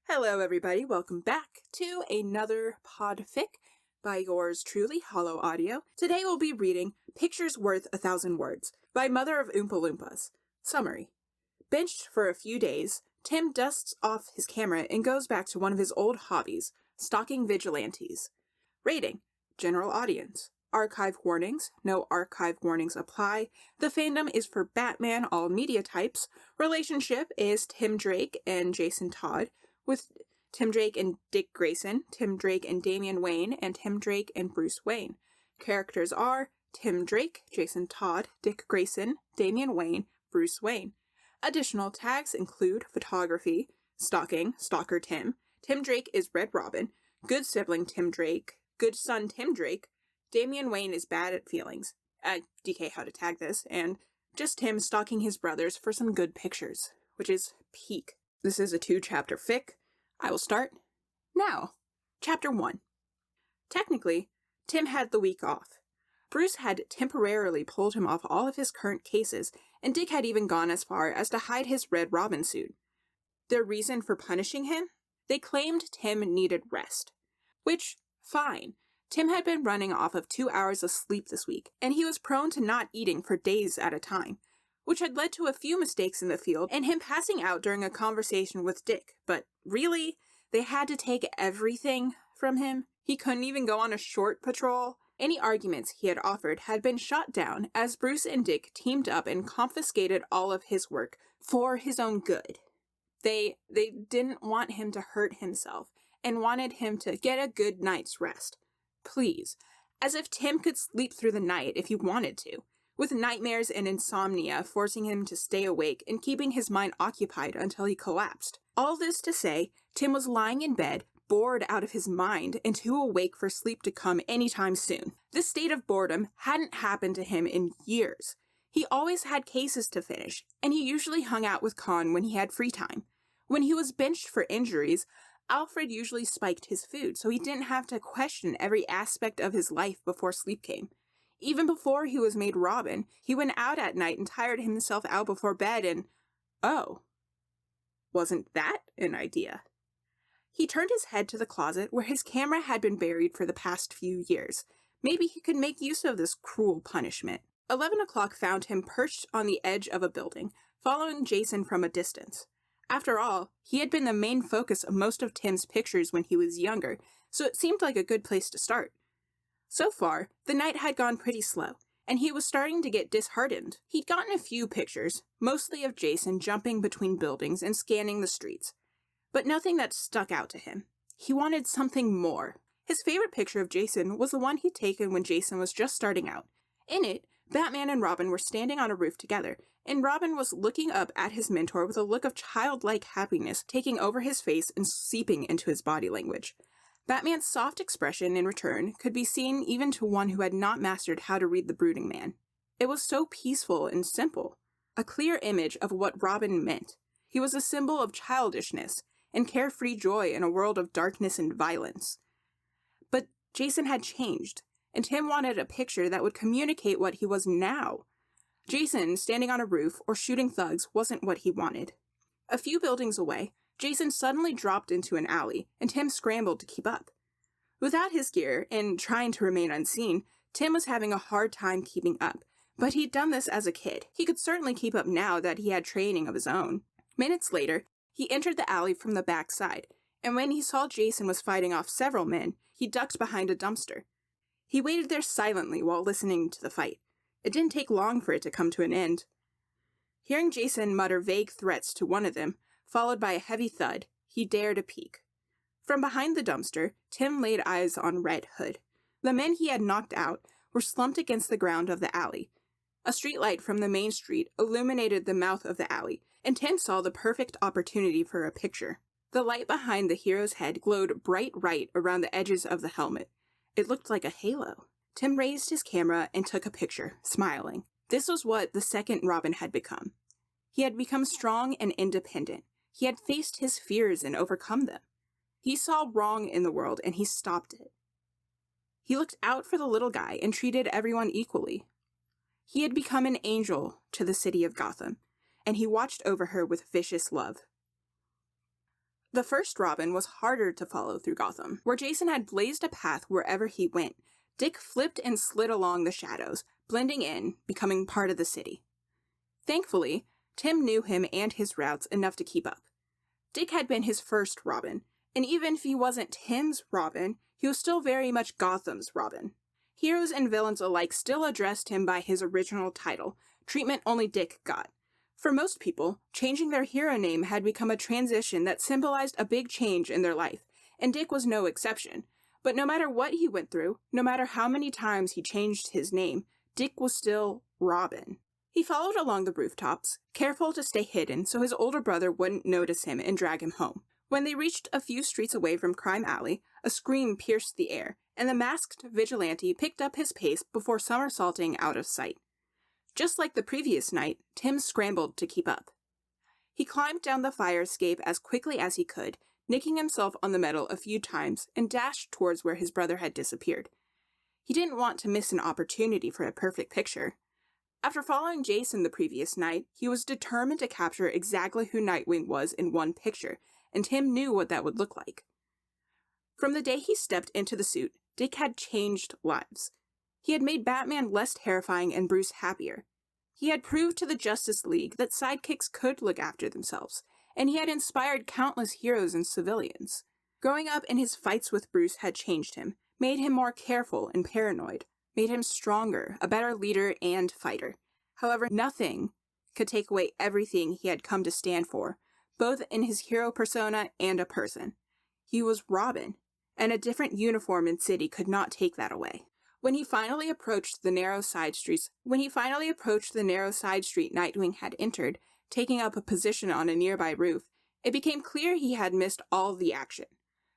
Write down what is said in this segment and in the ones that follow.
Hello everybody, welcome back to another PODFIC by yours truly, Hollow Audio. Today we'll be reading Pictures Worth 1,000 Words by MotherOfOompaLoompas. Summary. Benched for a few days, Tim dusts off his camera and goes back to one of his old hobbies, stalking vigilantes. Rating. General audience. Archive warnings. No archive warnings apply. The fandom is for Batman, all media types. Relationship is Tim Drake and Jason Todd, with Tim Drake and Dick Grayson, Tim Drake and Damian Wayne, and Tim Drake and Bruce Wayne. Characters are Tim Drake, Jason Todd, Dick Grayson, Damian Wayne, Bruce Wayne. Additional tags include photography, stalking, stalker Tim, Tim Drake is Red Robin, good sibling Tim Drake, good son Tim Drake, Damian Wayne is bad at feelings, DK how to tag this, and just Tim stalking his brothers for some good pictures, which is peak. This is a 2-chapter fic. I will start now. Chapter 1. Technically, Tim had the week off. Bruce had temporarily pulled him off all of his current cases, and Dick had even gone as far as to hide his Red Robin suit. Their reason for punishing him? They claimed Tim needed rest. Which, fine. Tim had been running off of 2 hours of sleep this week, and he was prone to not eating for days at a time, which had led to a few mistakes in the field and him passing out during a conversation with Dick. But really, they had to take everything from him. He couldn't even go on a short patrol. Any arguments he had offered had been shot down as Bruce and Dick teamed up and confiscated all of his work for his own good. They didn't want him to hurt himself and wanted him to get a good night's rest. Please, as if Tim could sleep through the night if he wanted to, with nightmares and insomnia forcing him to stay awake and keeping his mind occupied until he collapsed. All this to say, Tim was lying in bed, bored out of his mind and too awake for sleep to come anytime soon. This state of boredom hadn't happened to him in years. He always had cases to finish, and he usually hung out with Con when he had free time. When he was benched for injuries, Alfred usually spiked his food, so he didn't have to question every aspect of his life before sleep came. Even before he was made Robin, he went out at night and tired himself out before bed and, oh, wasn't that an idea? He turned his head to the closet where his camera had been buried for the past few years. Maybe he could make use of this cruel punishment. 11 o'clock found him perched on the edge of a building, following Jason from a distance. After all, he had been the main focus of most of Tim's pictures when he was younger, so it seemed like a good place to start. So far, the night had gone pretty slow, and he was starting to get disheartened. He'd gotten a few pictures, mostly of Jason jumping between buildings and scanning the streets, but nothing that stuck out to him. He wanted something more. His favorite picture of Jason was the one he'd taken when Jason was just starting out. In it, Batman and Robin were standing on a roof together, and Robin was looking up at his mentor with a look of childlike happiness taking over his face and seeping into his body language. Batman's soft expression in return could be seen even to one who had not mastered how to read the brooding man. It was so peaceful and simple, a clear image of what Robin meant. He was a symbol of childishness and carefree joy in a world of darkness and violence. But Jason had changed, and Tim wanted a picture that would communicate what he was now. Jason standing on a roof or shooting thugs wasn't what he wanted. A few buildings away, Jason suddenly dropped into an alley, and Tim scrambled to keep up. Without his gear, and trying to remain unseen, Tim was having a hard time keeping up, but he'd done this as a kid. He could certainly keep up now that he had training of his own. Minutes later, he entered the alley from the back side, and when he saw Jason was fighting off several men, he ducked behind a dumpster. He waited there silently while listening to the fight. It didn't take long for it to come to an end. Hearing Jason mutter vague threats to one of them, followed by a heavy thud, he dared a peek. From behind the dumpster, Tim laid eyes on Red Hood. The men he had knocked out were slumped against the ground of the alley. A streetlight from the main street illuminated the mouth of the alley, and Tim saw the perfect opportunity for a picture. The light behind the hero's head glowed bright right around the edges of the helmet. It looked like a halo. Tim raised his camera and took a picture, smiling. This was what the second Robin had become. He had become strong and independent. He had faced his fears and overcome them. He saw wrong in the world and he stopped it. He looked out for the little guy and treated everyone equally. He had become an angel to the city of Gotham, and he watched over her with vicious love. The first Robin was harder to follow through Gotham. Where Jason had blazed a path wherever he went, Dick flipped and slid along the shadows, blending in, becoming part of the city. Thankfully, Tim knew him and his routes enough to keep up. Dick had been his first Robin, and even if he wasn't Tim's Robin, he was still very much Gotham's Robin. Heroes and villains alike still addressed him by his original title, treatment only Dick got. For most people, changing their hero name had become a transition that symbolized a big change in their life, and Dick was no exception. But no matter what he went through, no matter how many times he changed his name, Dick was still Robin. He followed along the rooftops, careful to stay hidden so his older brother wouldn't notice him and drag him home. When they reached a few streets away from Crime Alley, a scream pierced the air, and the masked vigilante picked up his pace before somersaulting out of sight. Just like the previous night, Tim scrambled to keep up. He climbed down the fire escape as quickly as he could, nicking himself on the metal a few times, and dashed towards where his brother had disappeared. He didn't want to miss an opportunity for a perfect picture. After following Jason the previous night, he was determined to capture exactly who Nightwing was in one picture, and Tim knew what that would look like. From the day he stepped into the suit, Dick had changed lives. He had made Batman less terrifying and Bruce happier. He had proved to the Justice League that sidekicks could look after themselves, and he had inspired countless heroes and civilians. Growing up in his fights with Bruce had changed him, made him more careful and paranoid, made him stronger, a better leader and fighter. However, nothing could take away everything he had come to stand for, both in his hero persona and a person. He was Robin, and a different uniform and city could not take that away. When he finally approached the narrow side street Nightwing had entered, taking up a position on a nearby roof, it became clear he had missed all the action.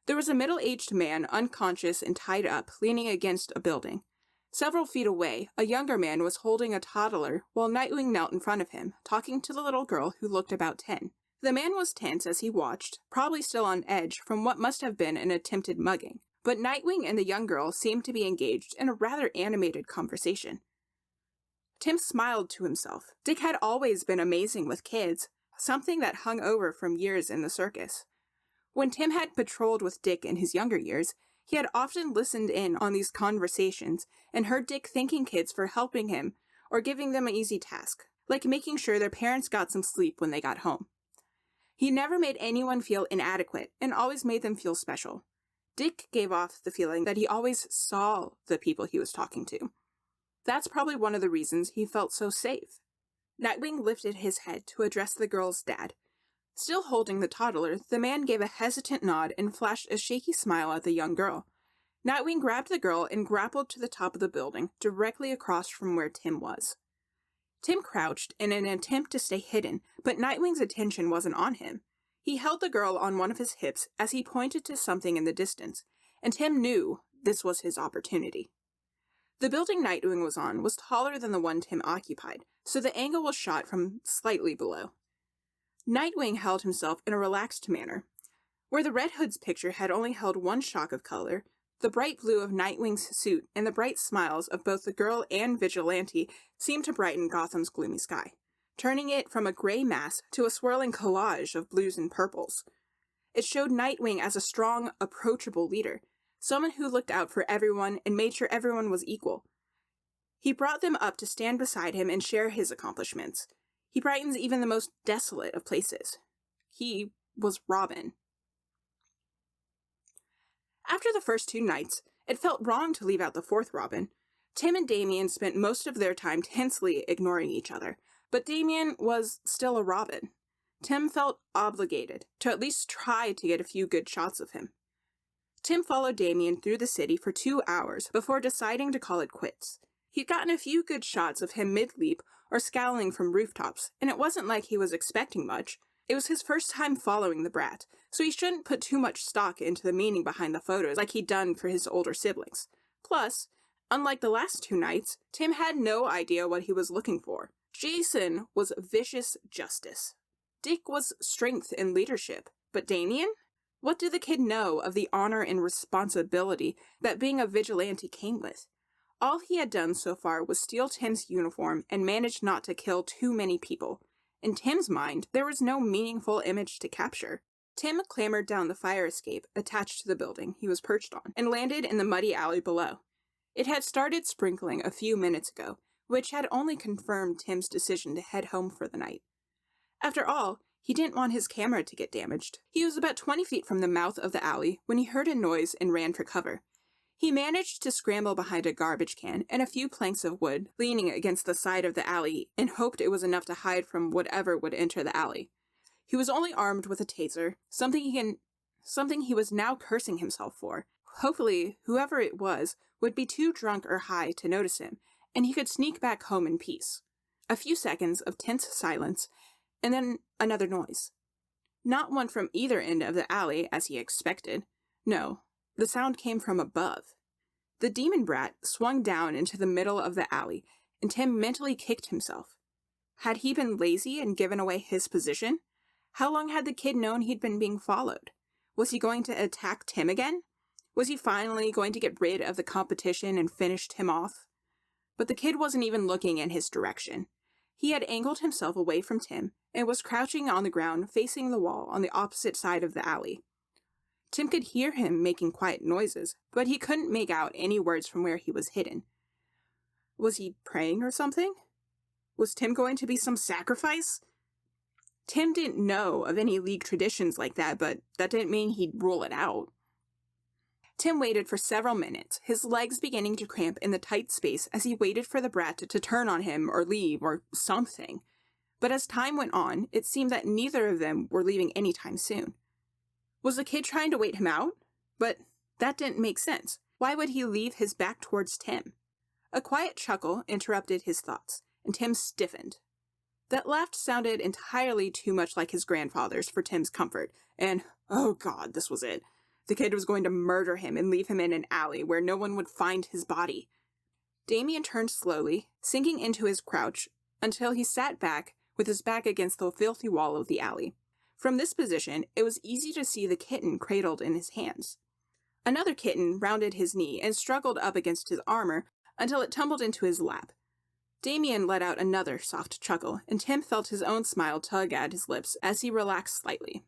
There was a middle-aged man, unconscious and tied up, leaning against a building. Several feet away, a younger man was holding a toddler while Nightwing knelt in front of him, talking to the little girl who looked about 10. The man was tense as he watched, probably still on edge from what must have been an attempted mugging. But Nightwing and the young girl seemed to be engaged in a rather animated conversation. Tim smiled to himself. Dick had always been amazing with kids, something that hung over from years in the circus. When Tim had patrolled with Dick in his younger years, he had often listened in on these conversations and heard Dick thanking kids for helping him or giving them an easy task, like making sure their parents got some sleep when they got home. He never made anyone feel inadequate and always made them feel special. Dick gave off the feeling that he always saw the people he was talking to. That's probably one of the reasons he felt so safe. Nightwing lifted his head to address the girl's dad. Still holding the toddler, the man gave a hesitant nod and flashed a shaky smile at the young girl. Nightwing grabbed the girl and grappled to the top of the building, directly across from where Tim was. Tim crouched in an attempt to stay hidden, but Nightwing's attention wasn't on him. He held the girl on one of his hips as he pointed to something in the distance, and Tim knew this was his opportunity. The building Nightwing was on was taller than the one Tim occupied, so the angle was shot from slightly below. Nightwing held himself in a relaxed manner. Where the Red Hood's picture had only held one shock of color, the bright blue of Nightwing's suit and the bright smiles of both the girl and Vigilante seemed to brighten Gotham's gloomy sky, turning it from a gray mass to a swirling collage of blues and purples. It showed Nightwing as a strong, approachable leader, someone who looked out for everyone and made sure everyone was equal. He brought them up to stand beside him and share his accomplishments. He brightens even the most desolate of places. He was Robin. After the first 2 nights, it felt wrong to leave out the 4th Robin. Tim and Damian spent most of their time tensely ignoring each other, but Damian was still a Robin. Tim felt obligated to at least try to get a few good shots of him. Tim followed Damian through the city for 2 hours before deciding to call it quits. He'd gotten a few good shots of him mid-leap or scowling from rooftops, and it wasn't like he was expecting much. It was his first time following the brat, so he shouldn't put too much stock into the meaning behind the photos like he'd done for his older siblings. Plus, unlike the last 2 nights, Tim had no idea what he was looking for. Jason was vicious justice. Dick was strength and leadership. But Damian? What did the kid know of the honor and responsibility that being a vigilante came with? All he had done so far was steal Tim's uniform and manage not to kill too many people. In Tim's mind, there was no meaningful image to capture. Tim clambered down the fire escape attached to the building he was perched on and landed in the muddy alley below. It had started sprinkling a few minutes ago, which had only confirmed Tim's decision to head home for the night. After all, he didn't want his camera to get damaged. He was about 20 feet from the mouth of the alley when he heard a noise and ran for cover. He managed to scramble behind a garbage can and a few planks of wood leaning against the side of the alley and hoped it was enough to hide from whatever would enter the alley. He was only armed with a taser, something he was now cursing himself for. Hopefully, whoever it was would be too drunk or high to notice him, and he could sneak back home in peace. A few seconds of tense silence, and then another noise. Not one from either end of the alley, as he expected. No, the sound came from above. The demon brat swung down into the middle of the alley, and Tim mentally kicked himself. Had he been lazy and given away his position? How long had the kid known he'd been being followed? Was he going to attack Tim again? Was he finally going to get rid of the competition and finish Tim off? But the kid wasn't even looking in his direction. He had angled himself away from Tim and was crouching on the ground facing the wall on the opposite side of the alley. Tim could hear him making quiet noises, but he couldn't make out any words from where he was hidden. Was he praying or something? Was Tim going to be some sacrifice? Tim didn't know of any league traditions like that, but that didn't mean he'd rule it out. Tim waited for several minutes, his legs beginning to cramp in the tight space as he waited for the brat to turn on him or leave or something. But as time went on, it seemed that neither of them were leaving anytime soon. Was the kid trying to wait him out? But that didn't make sense. Why would he leave his back towards Tim? A quiet chuckle interrupted his thoughts, and Tim stiffened. That laugh sounded entirely too much like his grandfather's for Tim's comfort, and, oh God, this was it. The kid was going to murder him and leave him in an alley where no one would find his body. Damien turned slowly, sinking into his crouch, until he sat back with his back against the filthy wall of the alley. From this position, it was easy to see the kitten cradled in his hands. Another kitten rounded his knee and struggled up against his armor until it tumbled into his lap. Damien let out another soft chuckle, and Tim felt his own smile tug at his lips as he relaxed slightly.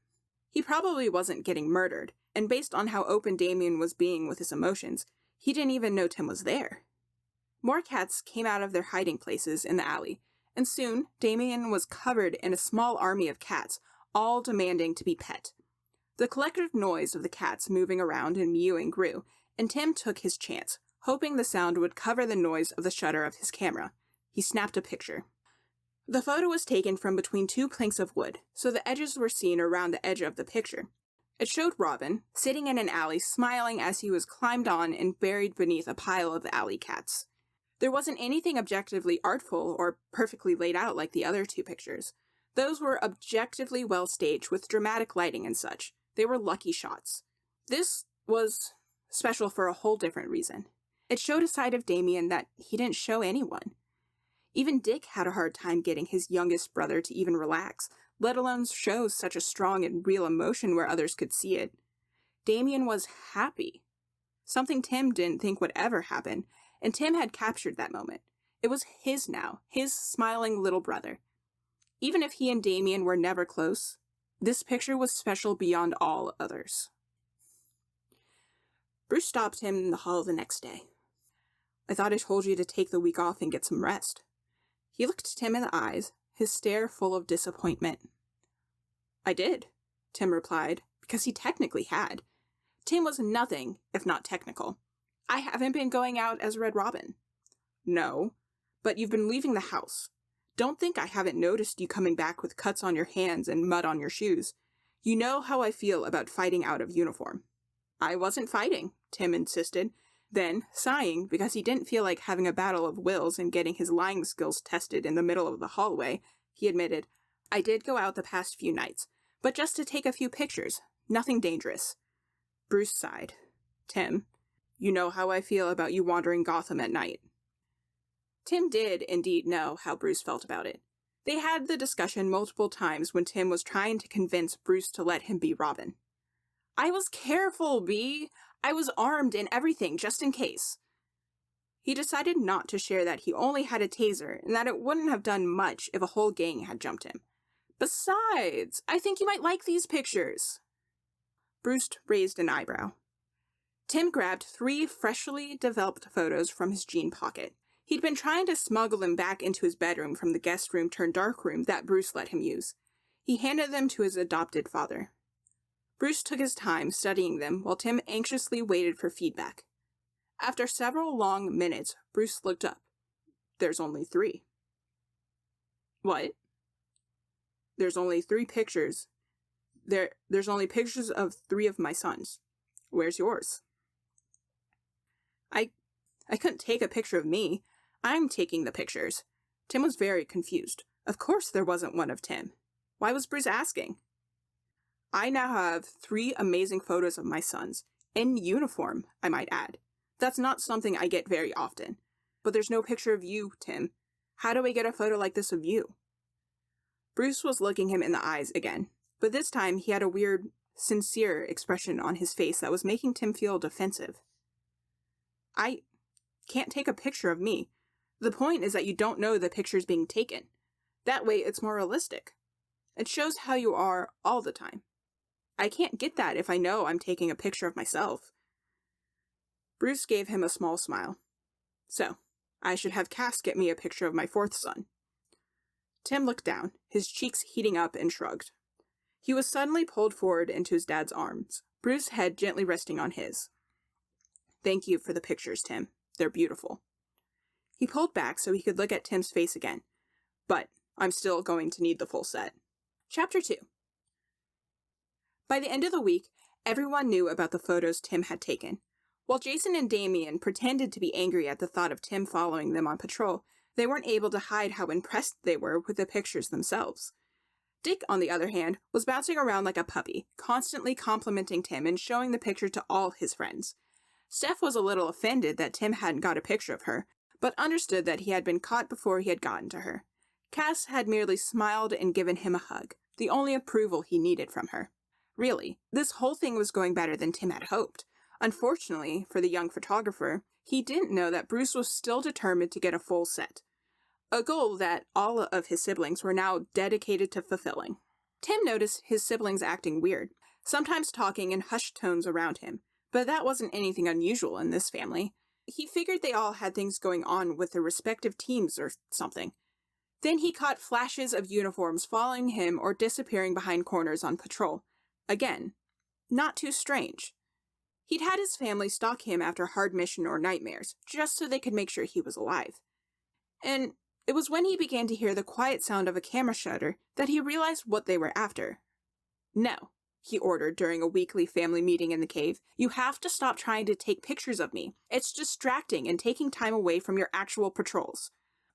He probably wasn't getting murdered, and based on how open Damien was being with his emotions, he didn't even know Tim was there. More cats came out of their hiding places in the alley, and soon Damien was covered in a small army of cats, all demanding to be pet. The collective noise of the cats moving around and mewing grew, and Tim took his chance, hoping the sound would cover the noise of the shutter of his camera. He snapped a picture. The photo was taken from between two planks of wood, so the edges were seen around the edge of the picture. It showed Robin, sitting in an alley, smiling as he was climbed on and buried beneath a pile of alley cats. There wasn't anything objectively artful or perfectly laid out like the other two pictures. Those were objectively well staged with dramatic lighting and such. They were lucky shots. This was special for a whole different reason. It showed a side of Damien that he didn't show anyone. Even Dick had a hard time getting his youngest brother to even relax, let alone show such a strong and real emotion where others could see it. Damien was happy. Something Tim didn't think would ever happen, and Tim had captured that moment. It was his now, his smiling little brother. Even if he and Damien were never close, this picture was special beyond all others. Bruce stopped him in the hall the next day. "I thought I told you to take the week off and get some rest." He looked Tim in the eyes, his stare full of disappointment. "I did," Tim replied, because he technically had. Tim was nothing if not technical. "I haven't been going out as Red Robin." "No, but you've been leaving the house. Don't think I haven't noticed you coming back with cuts on your hands and mud on your shoes. You know how I feel about fighting out of uniform." "I wasn't fighting," Tim insisted. Then, sighing because he didn't feel like having a battle of wills and getting his lying skills tested in the middle of the hallway, he admitted, "I did go out the past few nights, but just to take a few pictures. Nothing dangerous." Bruce sighed. "Tim, you know how I feel about you wandering Gotham at night." Tim did indeed know how Bruce felt about it. They had the discussion multiple times when Tim was trying to convince Bruce to let him be Robin. "I was careful, B. I was armed and everything, just in case." He decided not to share that he only had a taser and that it wouldn't have done much if a whole gang had jumped him. "Besides, I think you might like these pictures." Bruce raised an eyebrow. Tim grabbed 3 freshly developed photos from his jean pocket. He'd been trying to smuggle them back into his bedroom from the guest room turned dark room that Bruce let him use. He handed them to his adopted father. Bruce took his time studying them while Tim anxiously waited for feedback. After several long minutes, Bruce looked up. There's only 3. What? There's only 3 pictures. There's only pictures of 3 of my sons. Where's yours? I couldn't take a picture of me. I'm taking the pictures. Tim was very confused. Of course there wasn't one of Tim. Why was Bruce asking? I now have 3 amazing photos of my sons. In uniform, I might add. That's not something I get very often. But there's no picture of you, Tim. How do I get a photo like this of you? Bruce was looking him in the eyes again, but this time he had a weird, sincere expression on his face that was making Tim feel defensive. I can't take a picture of me. The point is that you don't know the picture's being taken. That way it's more realistic. It shows how you are all the time. I can't get that if I know I'm taking a picture of myself. Bruce gave him a small smile. So, I should have Cass get me a picture of my 4th son. Tim looked down, his cheeks heating up, and shrugged. He was suddenly pulled forward into his dad's arms, Bruce's head gently resting on his. Thank you for the pictures, Tim. They're beautiful. He pulled back so he could look at Tim's face again. But I'm still going to need the full set. Chapter 2. By the end of the week, everyone knew about the photos Tim had taken. While Jason and Damien pretended to be angry at the thought of Tim following them on patrol, they weren't able to hide how impressed they were with the pictures themselves. Dick, on the other hand, was bouncing around like a puppy, constantly complimenting Tim and showing the picture to all his friends. Steph was a little offended that Tim hadn't got a picture of her, but understood that he had been caught before he had gotten to her. Cass had merely smiled and given him a hug, the only approval he needed from her. Really, this whole thing was going better than Tim had hoped. Unfortunately, for the young photographer, he didn't know that Bruce was still determined to get a full set, a goal that all of his siblings were now dedicated to fulfilling. Tim noticed his siblings acting weird, sometimes talking in hushed tones around him, but that wasn't anything unusual in this family. He figured they all had things going on with their respective teams or something. Then he caught flashes of uniforms following him or disappearing behind corners on patrol. Again, not too strange. He'd had his family stalk him after a hard mission or nightmares, just so they could make sure he was alive. And it was when he began to hear the quiet sound of a camera shutter that he realized what they were after. No, he ordered during a weekly family meeting in the cave. You have to stop trying to take pictures of me. It's distracting and taking time away from your actual patrols.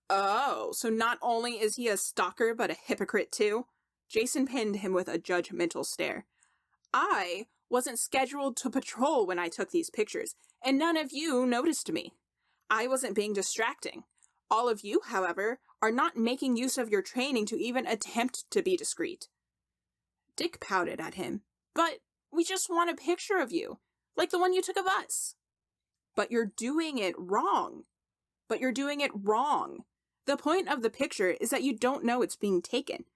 Oh, so not only is he a stalker, but a hypocrite too? Jason pinned him with a judgmental stare. I wasn't scheduled to patrol when I took these pictures, and none of you noticed me. I wasn't being distracting. All of you, however, are not making use of your training to even attempt to be discreet. Dick pouted at him. But we just want a picture of you, like the one you took of us. But you're doing it wrong. The point of the picture is that you don't know it's being taken.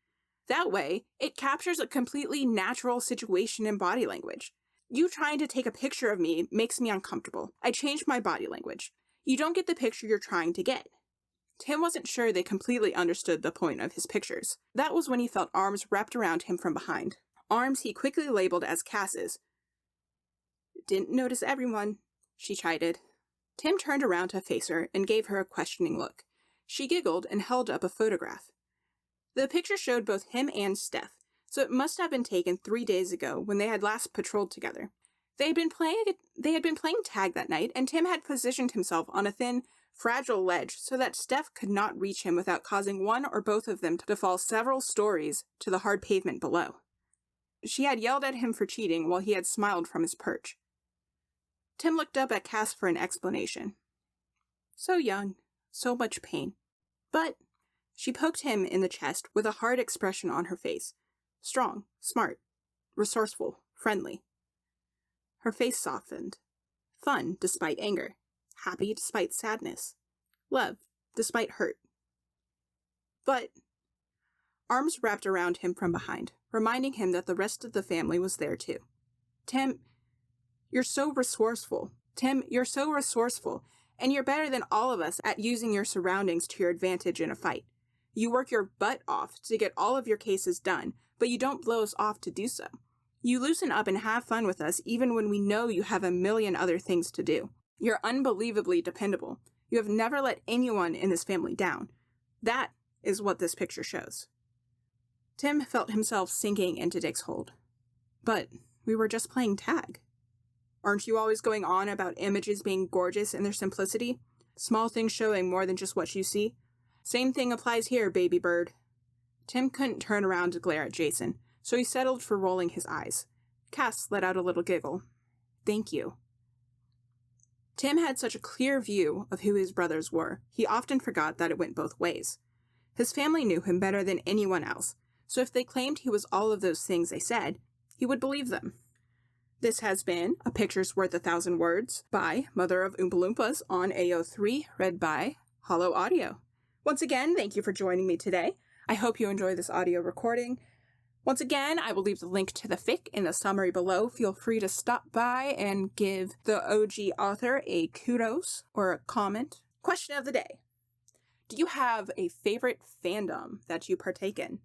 That way, it captures a completely natural situation in body language. You trying to take a picture of me makes me uncomfortable. I changed my body language. You don't get the picture you're trying to get. Tim wasn't sure they completely understood the point of his pictures. That was when he felt arms wrapped around him from behind. Arms he quickly labeled as Cass's. Didn't notice everyone, she chided. Tim turned around to face her and gave her a questioning look. She giggled and held up a photograph. The picture showed both him and Steph, so it must have been taken 3 days ago when they had last patrolled together. They had been playing tag that night, and Tim had positioned himself on a thin, fragile ledge so that Steph could not reach him without causing one or both of them to fall several stories to the hard pavement below. She had yelled at him for cheating while he had smiled from his perch. Tim looked up at Cass for an explanation. So young, so much pain. But she poked him in the chest with a hard expression on her face. Strong, smart, resourceful, friendly. Her face softened. Fun despite anger. Happy despite sadness. Love despite hurt. But arms wrapped around him from behind, reminding him that the rest of the family was there too. Tim, you're so resourceful. Tim, you're so resourceful, and you're better than all of us at using your surroundings to your advantage in a fight. You work your butt off to get all of your cases done, but you don't blow us off to do so. You loosen up and have fun with us even when we know you have a million other things to do. You're unbelievably dependable. You have never let anyone in this family down. That is what this picture shows. Tim felt himself sinking into Dick's hold. But we were just playing tag. Aren't you always going on about images being gorgeous in their simplicity? Small things showing more than just what you see? Same thing applies here, baby bird. Tim couldn't turn around to glare at Jason, so he settled for rolling his eyes. Cass let out a little giggle. Thank you. Tim had such a clear view of who his brothers were, he often forgot that it went both ways. His family knew him better than anyone else, so if they claimed he was all of those things they said, he would believe them. This has been A Picture's Worth 1,000 Words by MotherOfOompaLoompas on AO3, read by Hollow Audio. Once again, thank you for joining me today. I hope you enjoy this audio recording. Once again, I will leave the link to the fic in the summary below. Feel free to stop by and give the OG author a kudos or a comment. Question of the day. Do you have a favorite fandom that you partake in?